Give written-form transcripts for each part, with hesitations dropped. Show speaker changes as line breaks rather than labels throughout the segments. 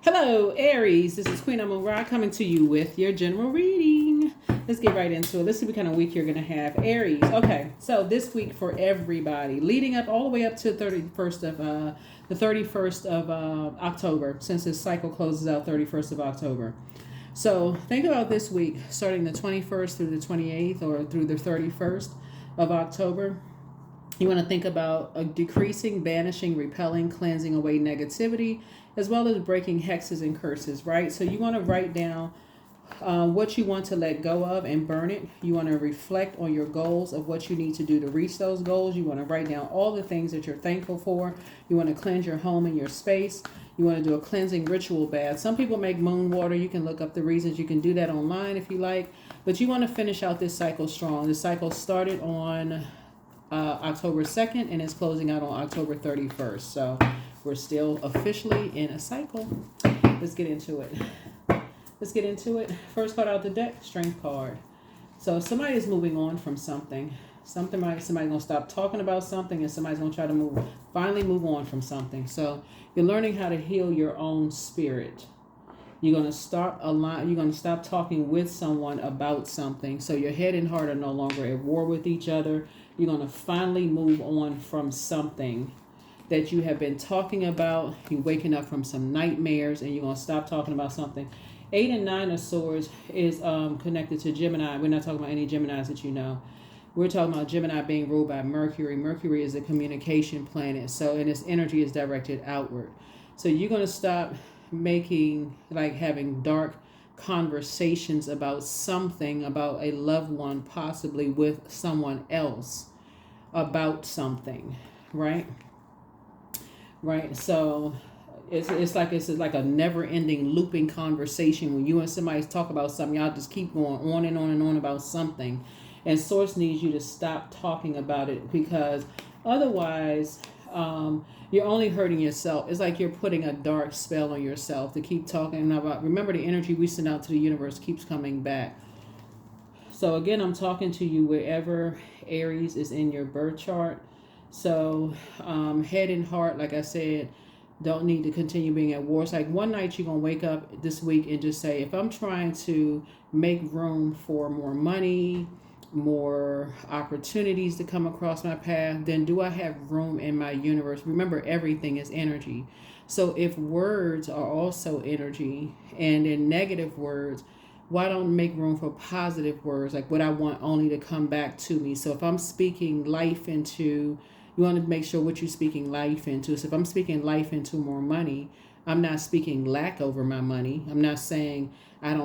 Hello, Aries. This is Queen Amun Ra coming to you with your general reading. Let's get right into it. Let's see what kind of week you're going to have. Aries. Okay, so this week for everybody, leading up all the way up to the 31st of October, since this cycle closes out 31st of October. So think about this week, starting the 21st through the 28th or through the 31st of October. You want to think about decreasing, banishing, repelling, cleansing away negativity, as well as breaking hexes and curses, right? So you want to write down what you want to let go of and burn it. You want to reflect on your goals of what you need to do to reach those goals. You want to write down all the things that you're thankful for. You want to cleanse your home and your space. You want to do a cleansing ritual bath. Some people make moon water. You can look up the reasons. You can do that online if you like. But you want to finish out this cycle strong. This cycle started on October 2nd and it's closing out on October 31st. So we're still officially in a cycle. Let's get into it. First card out the deck, Strength card. So somebody is moving on from something. Somebody's gonna stop talking about something, and somebody's gonna try to finally move on from something. So you're learning how to heal your own spirit. You're gonna stop talking with someone about something. So your head and heart are no longer at war with each other. You're gonna finally move on from something that you have been talking about. You're waking up from some nightmares, and you're gonna stop talking about something. 8 and 9 of Swords is connected to Gemini. We're not talking about any Geminis that you know. We're talking about Gemini being ruled by Mercury. Mercury is a communication planet, so and its energy is directed outward. So you're gonna stop having dark conversations about something, about a loved one, possibly with someone else, about something, right? Right. So it's like a never-ending looping conversation when you and somebody talk about something. Y'all just keep going on and on and on about something, and Source needs you to stop talking about it, because otherwise you're only hurting yourself. It's like you're putting a dark spell on yourself to keep talking about. Remember, the energy we send out to the universe keeps coming back. So again, I'm talking to you wherever Aries is in your birth chart. So head and heart, like I said, don't need to continue being at war. It's like one night you're going to wake up this week and just say, if I'm trying to make room for more money, more opportunities to come across my path, then do I have room in my universe? Remember, everything is energy. So if words are also energy, and in negative words, why don't make room for positive words, like what I want only to come back to me? So if I'm speaking life into, you want to make sure what you're speaking life into. So if I'm speaking life into more money, I'm not speaking lack over my money. I'm not saying I'm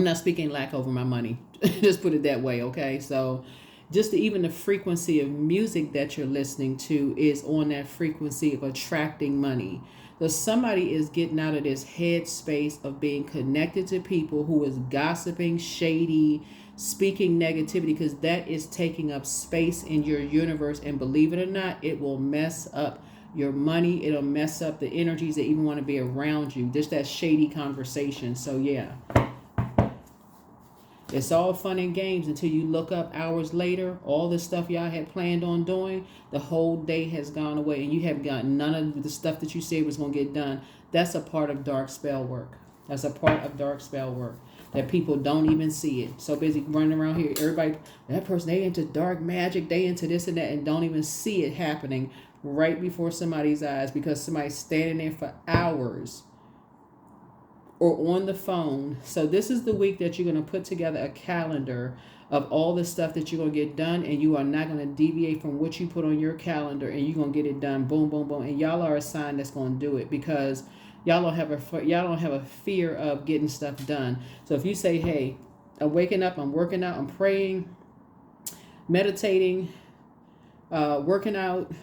not speaking lack over my money. Just put it that way, okay? So even the frequency of music that you're listening to is on that frequency of attracting money. So somebody is getting out of this headspace of being connected to people who is gossiping, shady, speaking negativity, because that is taking up space in your universe. And believe it or not, it will mess up your money. It'll mess up the energies that even want to be around you. Just that shady conversation. So yeah. It's all fun and games until you look up hours later. All the stuff y'all had planned on doing, the whole day has gone away, and you have gotten none of the stuff that you said was going to get done. That's a part of dark spell work. That people don't even see it. So busy running around here. Everybody, that person, they into dark magic, they into this and that, and don't even see it happening right before somebody's eyes, because somebody's standing there for hours or on the phone. So this is the week that you're going to put together a calendar of all the stuff that you're going to get done, and you are not going to deviate from what you put on your calendar, and you're going to get it done. Boom, boom, boom. And y'all are a sign that's going to do it, because y'all don't have a fear of getting stuff done. So if you say, hey, I'm waking up, I'm working out, I'm praying, meditating, working out,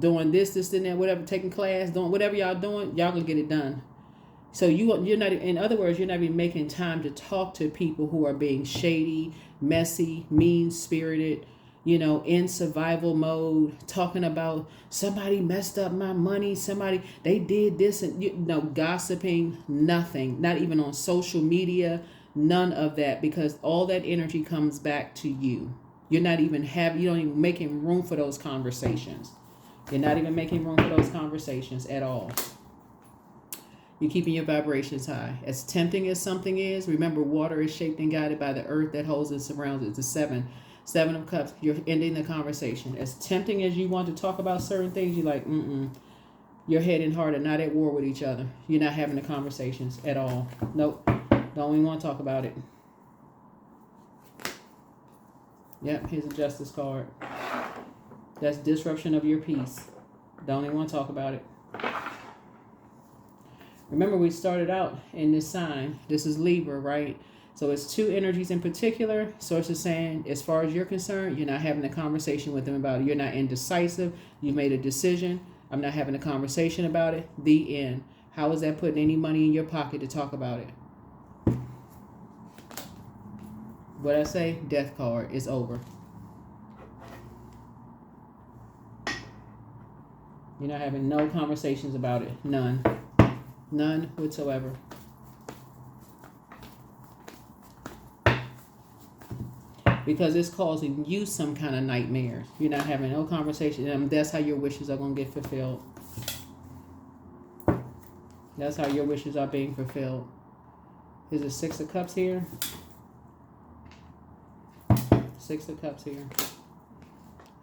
doing this and that, whatever, taking class, doing whatever y'all doing, y'all gonna get it done. So you're not, in other words, you're not even making time to talk to people who are being shady, messy, mean-spirited, in survival mode, talking about somebody messed up my money, they did this, and gossiping, nothing, not even on social media, none of that, because all that energy comes back to you. You don't even making room for those conversations. You're not even making room for those conversations at all. You're keeping your vibrations high. As tempting as something is, remember, water is shaped and guided by the earth that holds and surrounds it. The seven of cups. You're ending the conversation. As tempting as you want to talk about certain things, you're like, Your head and heart are not at war with each other. You're not having the conversations at all. Nope. Don't even want to talk about it. Yep, here's a justice card. That's disruption of your peace. Don't even want to talk about it. Remember, we started out in this sign. This is Libra, right? So it's two energies in particular. Source is saying, as far as you're concerned, you're not having a conversation with them about it. You're not indecisive. You made a decision. I'm not having a conversation about it. The end. How is that putting any money in your pocket to talk about it? What I say? Death card. It's over. You're not having no conversations about it. None. None whatsoever. Because it's causing you some kind of nightmare. You're not having no conversation. That's how your wishes are going to get fulfilled. That's how your wishes are being fulfilled. Is it Six of Cups here? Six of Cups here.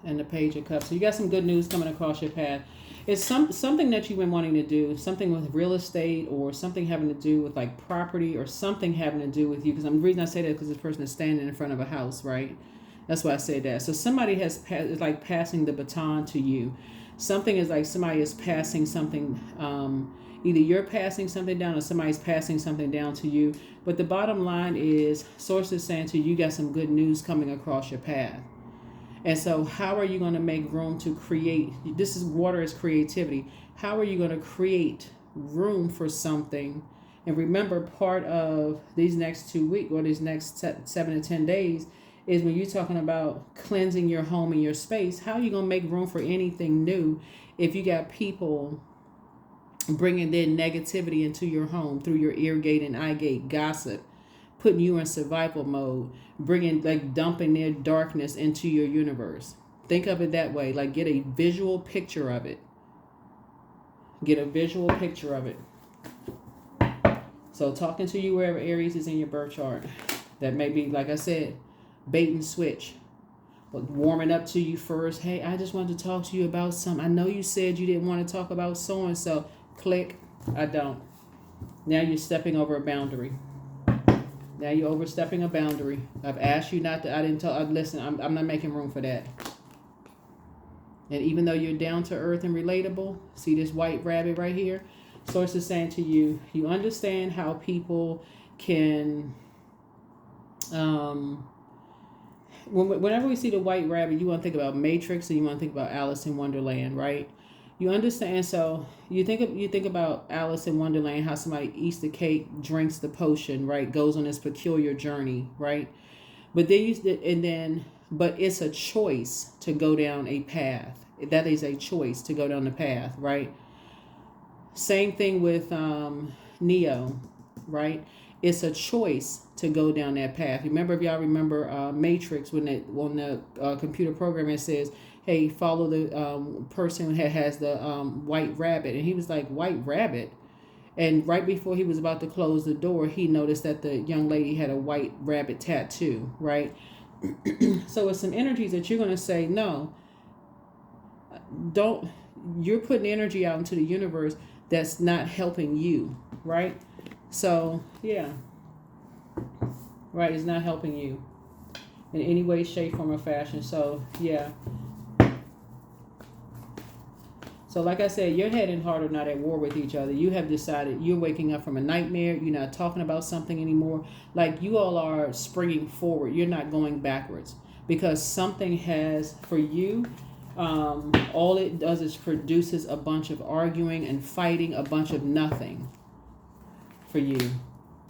And the Page of Cups. So you got some good news coming across your path. It's something that you've been wanting to do, something with real estate or something having to do with like property or something having to do with you. Because the reason I say that because this person is standing in front of a house, right? That's why I said that. So somebody is like passing the baton to you. Something is like somebody is passing something. Either you're passing something down or somebody's passing something down to you. But the bottom line is, Source is saying to you, you got some good news coming across your path. And so how are you going to make room to create? This is water is creativity. How are you going to create room for something? And remember, part of these next 2 weeks or these next 7 to 10 days is when you're talking about cleansing your home and your space. How are you going to make room for anything new if you got people bringing their negativity into your home through your ear gate and eye gate, gossip, putting you in survival mode, dumping their darkness into your universe? Think of it that way. Like, get a visual picture of it. Get a visual picture of it. So talking to you wherever Aries is in your birth chart. That may be, like I said, bait and switch. But warming up to you first. Hey, I just wanted to talk to you about something. I know you said you didn't want to talk about so-and-so. Click. I don't. Now you're stepping over a boundary. Now you're overstepping a boundary. I've asked you not to. I didn't tell. Listen, I'm not making room for that. And even though you're down to earth and relatable, see this white rabbit right here? Source is saying to you, you understand how people can. Whenever we see the white rabbit, you want to think about Matrix and you want to think about Alice in Wonderland, right? You understand. So you think about Alice in Wonderland, how somebody eats the cake, drinks the potion, right? Goes on this peculiar journey, right? But but it's a choice to go down a path. That is a choice to go down the path, right? Same thing with Neo, right? It's a choice to go down that path. Remember, if y'all remember Matrix, when the computer program says, hey, follow the person who has the white rabbit. And he was like, white rabbit? And right before he was about to close the door, he noticed that the young lady had a white rabbit tattoo, right? So it's some energies that you're going to say, no, don't. You're putting energy out into the universe that's not helping you, right? So, yeah. Right, it's not helping you in any way, shape, form, or fashion. So, yeah. So like I said, your head and heart are not at war with each other. You have decided you're waking up from a nightmare. You're not talking about something anymore. Like, you all are springing forward. You're not going backwards. Because something has, for you, all it does is produces a bunch of arguing and fighting, a bunch of nothing for you.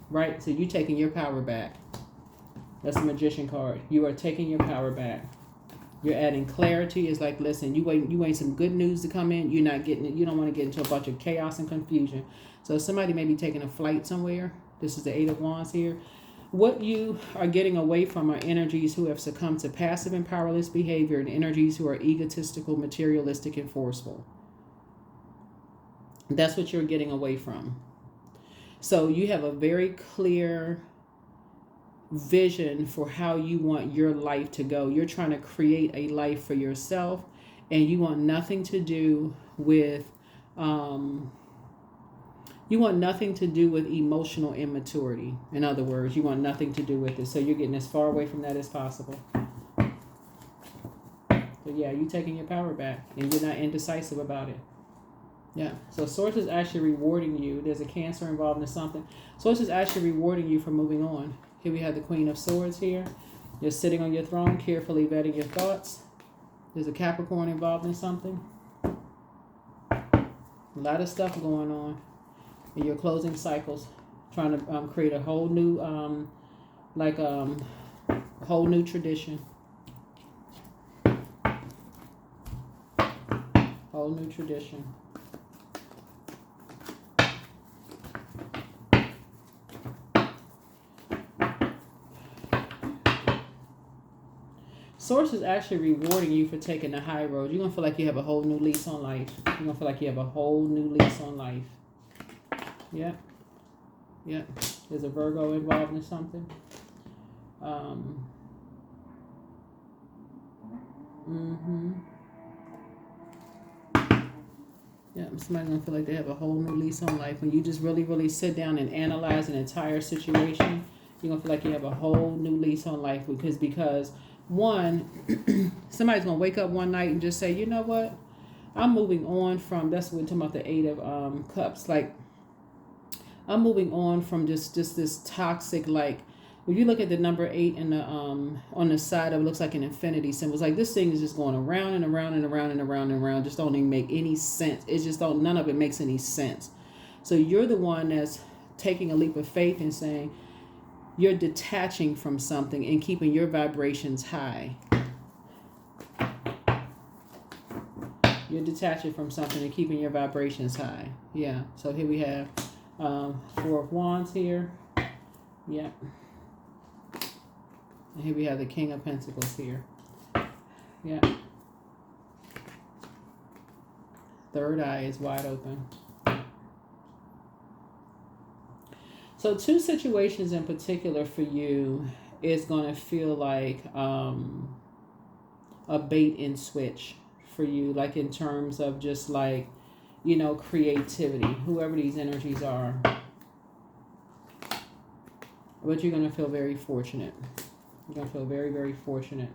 Right? So you're taking your power back. That's a Magician card. You are taking your power back. You're adding clarity. It's like, listen, you wait some good news to come in. You're not getting it. You don't want to get into a bunch of chaos and confusion. So somebody may be taking a flight somewhere. This is the Eight of Wands here. What you are getting away from are energies who have succumbed to passive and powerless behavior, and energies who are egotistical, materialistic, and forceful. That's what you're getting away from. So you have a very clear vision for how you want your life to go. You're trying to create a life for yourself, and you want nothing to do with emotional immaturity. In other words, you want nothing to do with it. So you're getting as far away from that as possible. So yeah, you're taking your power back, and you're not indecisive about it. Yeah. So Source is actually rewarding you. There's a Cancer involved in something. Source is actually rewarding you for moving on. Here we have the Queen of Swords here. You're sitting on your throne, carefully vetting your thoughts. There's a Capricorn involved in something. A lot of stuff going on. And you're closing cycles, trying to create a whole new, whole new tradition. Whole new tradition. Source is actually rewarding you for taking the high road. You're going to feel like you have a whole new lease on life. You're going to feel like you have a whole new lease on life. Yeah. Yeah. There's a Virgo involved in something. Yeah, somebody's going to feel like they have a whole new lease on life. When you just really, really sit down and analyze an entire situation, you're going to feel like you have a whole new lease on life. Because one, somebody's going to wake up one night and just say, you know what? I'm moving on from, that's what we're talking about, the Eight of Cups. Like, I'm moving on from just this toxic, like, if you look at the number 8 in the on the side of it, looks like an infinity symbol. It's like this thing is just going around and around and around and around and around. Just don't even make any sense. It just don't, none of it makes any sense. So you're the one that's taking a leap of faith and saying you're detaching from something and keeping your vibrations high. You're detaching from something and keeping your vibrations high. Yeah. So here we have Four of Wands here. Yeah. And here we have the King of Pentacles here. Yeah. Third eye is wide open. So two situations in particular for you is going to feel like a bait and switch for you, like in terms of just like, you know, creativity, whoever these energies are. But you're going to feel very fortunate. You're going to feel very, very fortunate.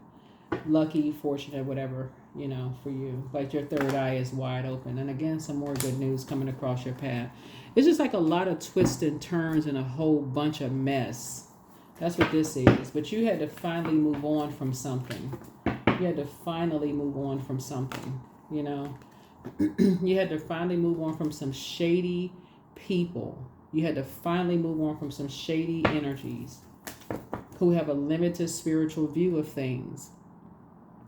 Lucky, fortunate, whatever, you know, for you. Like your third eye is wide open. And again, some more good news coming across your path. It's just like a lot of twists and turns and a whole bunch of mess. That's what this is. But you had to finally move on from something. You had to finally move on from something, you know. You had to finally move on from some shady people. You had to finally move on from some shady energies who have a limited spiritual view of things.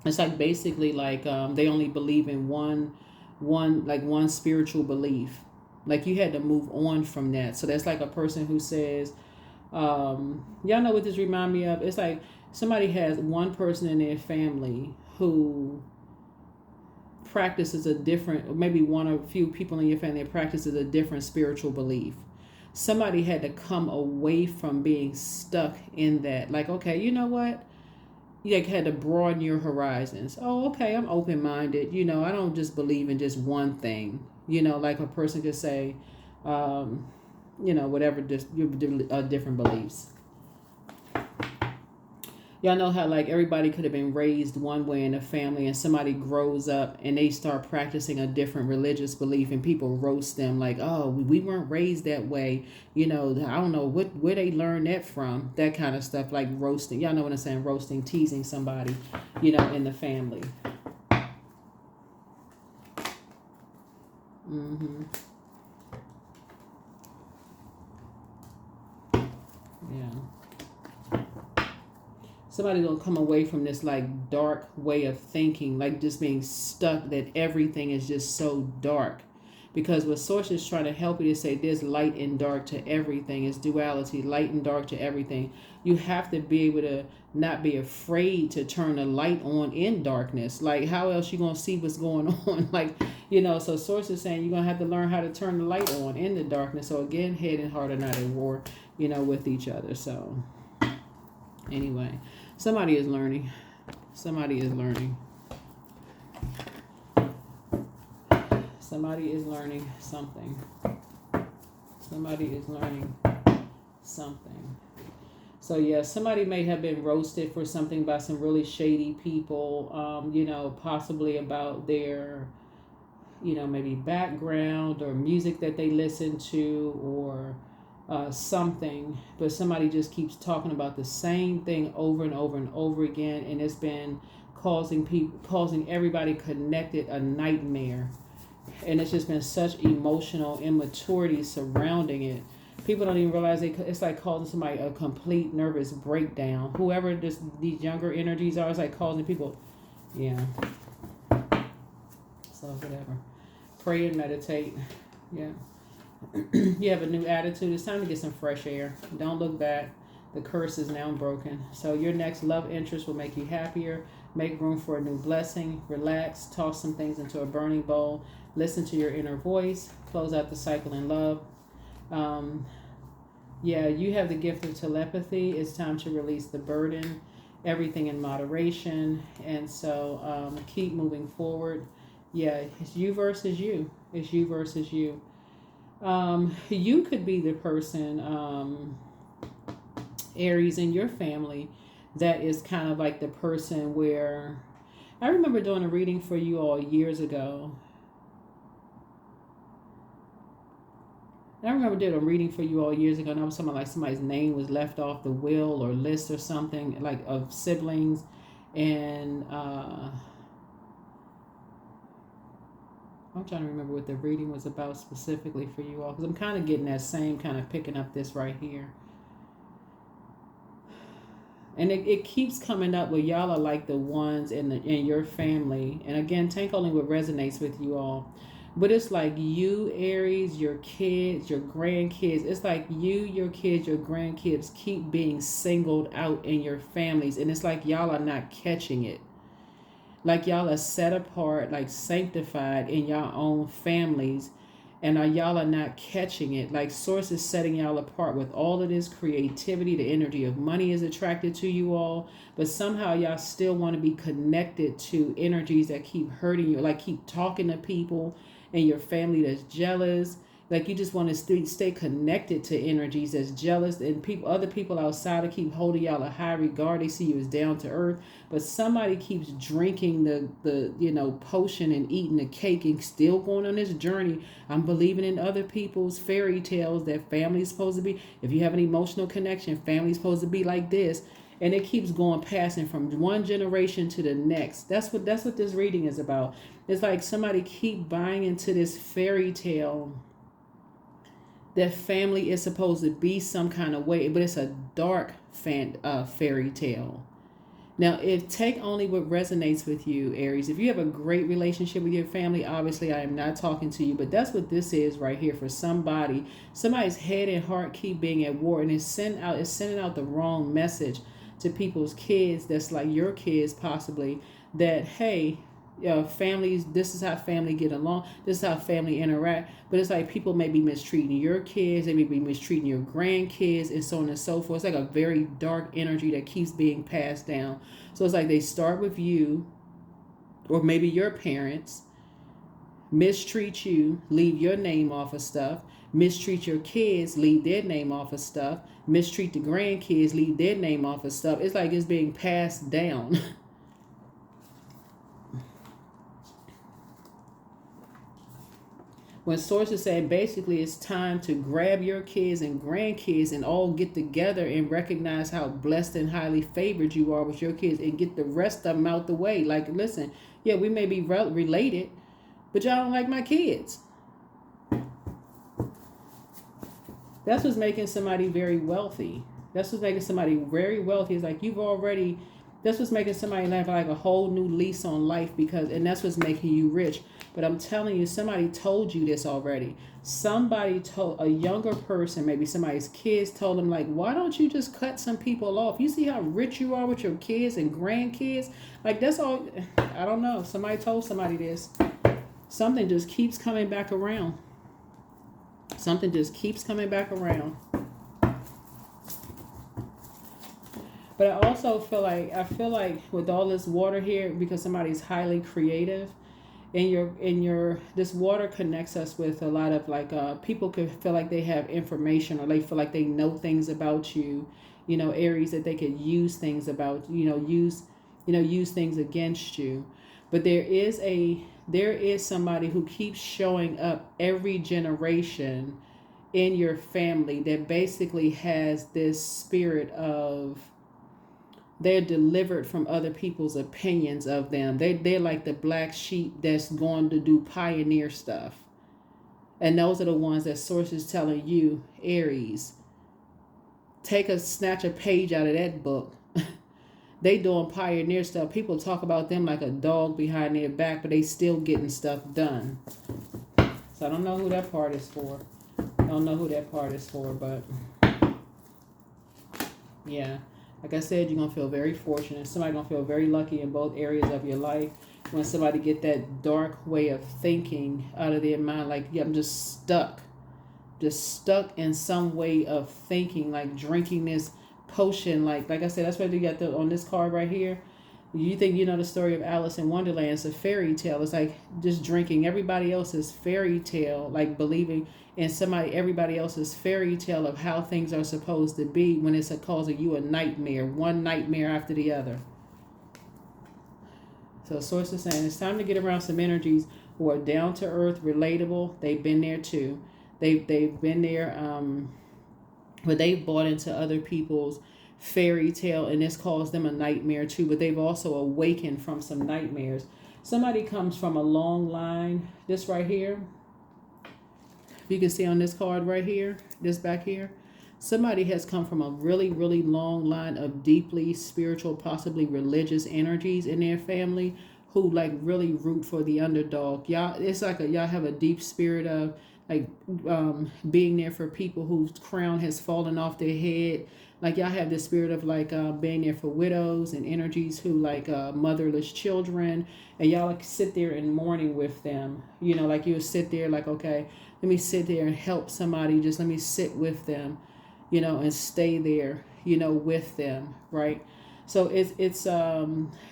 It's like basically like they only believe in one spiritual belief. Like you had to move on from that. So that's like a person who says, y'all know what this remind me of? It's like somebody has one person in their family who practices a different, or maybe one or a few people in your family that practices a different spiritual belief. Somebody had to come away from being stuck in that. Like, okay, you know what? You had to broaden your horizons. Oh, okay, I'm open-minded. You know, I don't just believe in just one thing. You know, like a person could say, you know, whatever, just different beliefs. Y'all know how like everybody could have been raised one way in a family and somebody grows up and they start practicing a different religious belief and people roast them like, oh, we weren't raised that way. You know, I don't know where they learned that from, that kind of stuff, like roasting. Y'all know what I'm saying? Roasting, teasing somebody, you know, in the family. Yeah. Somebody's gonna come away from this like dark way of thinking, like just being stuck that everything is just so dark. Because what source is trying to help you to say, there's light and dark to everything. It's duality, light and dark to everything. You have to be able to not be afraid to turn the light on in darkness. Like, how else you going to see what's going on? Like, so source is saying you're going to have to learn how to turn the light on in the darkness. So again, head and heart are not at war, with each other. So anyway, somebody is learning. Somebody is learning. Somebody is learning something. Somebody is learning something. So yeah, somebody may have been roasted for something by some really shady people, possibly about their, maybe background or music that they listen to or something. But somebody just keeps talking about the same thing over and over and over again. And it's been causing everybody connected a nightmare. And it's just been such emotional immaturity surrounding it. People don't even realize it's like causing somebody a complete nervous breakdown. Whoever these younger energies are, it's like causing people, yeah. So whatever. Pray and meditate. Yeah. You have a new attitude. It's time to get some fresh air. Don't look back. The curse is now broken. So your next love interest will make you happier. Make room for a new blessing. Relax. Toss some things into a burning bowl. Listen to your inner voice. Close out the cycle in love. You have the gift of telepathy. It's time to release the burden. Everything in moderation. And so keep moving forward. Yeah, it's you versus you. It's you versus you. You could be the person, Aries, in your family that is kind of like the person where I remember doing a reading for you all years ago. I remember doing a reading for you all years ago, and I was talking about like somebody's name was left off the will or list or something, like of siblings. And I'm trying to remember what the reading was about specifically for you all, because I'm kind of getting that same kind of picking up this right here. And it keeps coming up where y'all are like the ones in your family. And again, take only what resonates with you all. But it's like you, Aries, your kids, your grandkids. It's like you, your kids, your grandkids keep being singled out in your families. And it's like y'all are not catching it. Like y'all are set apart, like sanctified in your own families. And y'all are not catching it. Like source is setting y'all apart with all of this creativity. The energy of money is attracted to you all. But somehow y'all still want to be connected to energies that keep hurting you. Like keep talking to people in your family that's jealous. Like you just want to stay connected to energies that's jealous, and other people outside to keep holding y'all a high regard. They see you as down to earth, but somebody keeps drinking the potion and eating the cake and still going on this journey. I'm believing in other people's fairy tales that family's supposed to be. If you have an emotional connection, family's supposed to be like this. And it keeps passing from one generation to the next. That's what this reading is about. It's like somebody keep buying into this fairy tale that family is supposed to be some kind of way, but it's a dark fairy tale. Now, take only what resonates with you, Aries. If you have a great relationship with your family, obviously I am not talking to you, but that's what this is right here for somebody. Somebody's head and heart keep being at war, and it's sending out the wrong message to people's kids. That's like your kids possibly, that hey, families, this is how family get along, this is how family interact. But it's like people may be mistreating your kids, they may be mistreating your grandkids, and so on and so forth. It's like a very dark energy that keeps being passed down. So it's like they start with you, or maybe your parents mistreat you, leave your name off of stuff, mistreat your kids, leave their name off of stuff, mistreat the grandkids, leave their name off of stuff. It's like it's being passed down. When sources say basically it's time to grab your kids and grandkids and all get together and recognize how blessed and highly favored you are with your kids and get the rest of them out the way. Like, listen, yeah, we may be related, but y'all don't like my kids. That's what's making somebody very wealthy. That's what's making somebody very wealthy. It's like you've already That's what's making somebody have like a whole new lease on life, because, and that's what's making you rich. But I'm telling you, somebody told you this already. Somebody told a younger person, maybe somebody's kids told them, like, why don't you just cut some people off? You see how rich you are with your kids and grandkids? Like, that's all. I don't know. Somebody told somebody this. Something just keeps coming back around. Something just keeps coming back around. But I also feel like with all this water here, because somebody's highly creative, in your this water connects us with a lot of like people could feel like they have information, or they feel like they know things about you, Aries, that they could use things about, use things against you. But there is somebody who keeps showing up every generation in your family that basically has this spirit of, they're delivered from other people's opinions of them. They're like the black sheep that's going to do pioneer stuff. And those are the ones that source is telling you, Aries, snatch a page out of that book. They doing pioneer stuff. People talk about them like a dog behind their back, but they still getting stuff done. So I don't know who that part is for. But yeah. Like I said, you're going to feel very fortunate. Somebody's going to feel very lucky in both areas of your life. When somebody get that dark way of thinking out of their mind, like, yeah, I'm just stuck. Just stuck in some way of thinking, like drinking this potion. Like I said, that's why you got on this card right here. You think you know the story of Alice in Wonderland. It's a fairy tale. It's like just drinking everybody else's fairy tale, like believing in everybody else's fairy tale of how things are supposed to be, when it's causing you a nightmare, one nightmare after the other. So Source is saying it's time to get around some energies who are down to earth, relatable. They've been there too. They've been there, but they've bought into other people's fairy tale, and this caused them a nightmare too. But they've also awakened from some nightmares. Somebody comes from a long line. This right here, you can see on this card right here, this back here, somebody has come from a really, really long line of deeply spiritual, possibly religious energies in their family, who like really root for the underdog. Y'all, it's like y'all have a deep spirit of like being there for people whose crown has fallen off their head. Like y'all have this spirit of like being there for widows and energies who like motherless children, and y'all like sit there in mourning with them. Like you'll sit there like, okay, let me sit there and help somebody. Just let me sit with them, and stay there, with them, right? So it's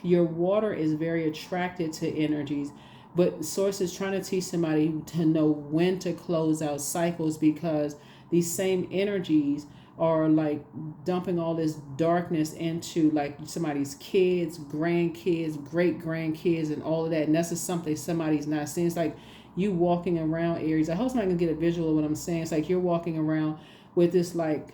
your water is very attracted to energies, but Source is trying to teach somebody to know when to close out cycles, because these same energies are like dumping all this darkness into like somebody's kids, grandkids, great grandkids, and all of that. And that's just something somebody's not seeing. It's like you walking around, Aries. I hope somebody can get a visual of what I'm saying. It's like you're walking around with this like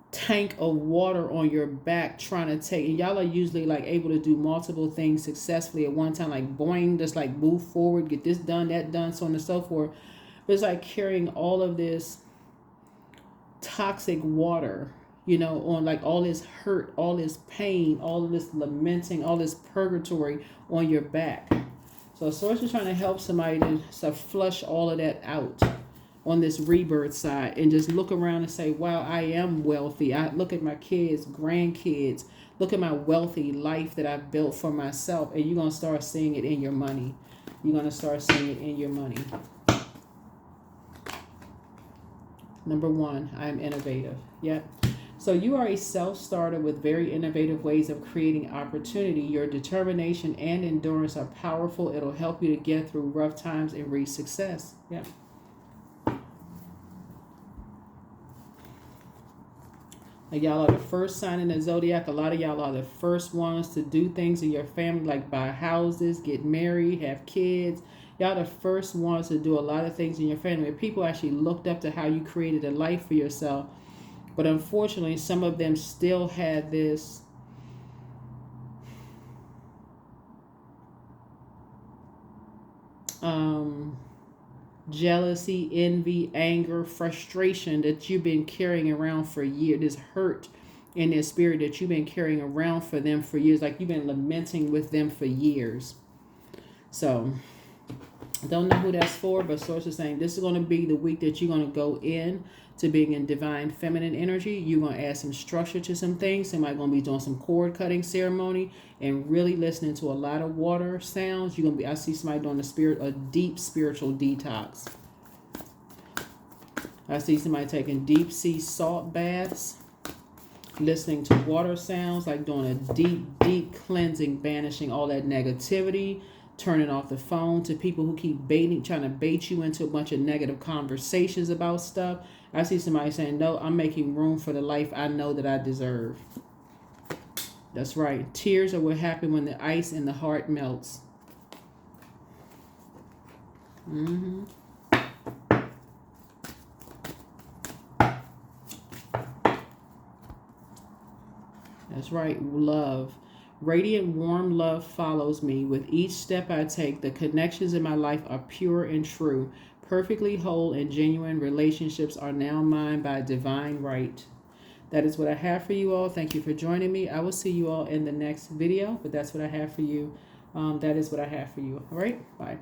tank of water on your back, trying to take, and y'all are usually like able to do multiple things successfully at one time, like boing, just like move forward, get this done, that done, so on and so forth. But it's like carrying all of this toxic water, on like all this hurt, all this pain, all of this lamenting, all this purgatory on your back. So Source is trying to help somebody to flush all of that out on this rebirth side, and just look around and say, wow, I am wealthy. I look at my kids, grandkids, look at my wealthy life that I've built for myself. And you're going to start seeing it in your money. You're going to start seeing it in your money. Number 1, I am innovative. Yep. So you are a self-starter with very innovative ways of creating opportunity. Your determination and endurance are powerful. It'll help you to get through rough times and reach success. Yep. Like y'all are the first sign in the zodiac. A lot of y'all are the first ones to do things in your family, like buy houses, get married, have kids. Y'all the first ones to do a lot of things in your family. People actually looked up to how you created a life for yourself. But unfortunately, some of them still had this jealousy, envy, anger, frustration that you've been carrying around for years. This hurt in their spirit that you've been carrying around for them for years. Like you've been lamenting with them for years. So I don't know who that's for, but Source is saying this is going to be the week that you're going to go in to being in divine feminine energy. You're going to add some structure to some things. Somebody's going to be doing some cord cutting ceremony and really listening to a lot of water sounds. You're going to be, I see somebody doing a deep spiritual detox. I see somebody taking deep sea salt baths, listening to water sounds, like doing a deep cleansing, banishing all that negativity, turning off the phone to people who keep trying to bait you into a bunch of negative conversations about stuff. I see somebody saying, no, I'm making room for the life I know that I deserve. That's right. Tears are what happen when the ice in the heart melts. That's right. Love. Radiant, warm love follows me. With each step I take, the connections in my life are pure and true. Perfectly whole and genuine relationships are now mine by divine right. That is what I have for you all. Thank you for joining me. I will see you all in the next video, but that's what I have for you. That is what I have for you. All right. Bye.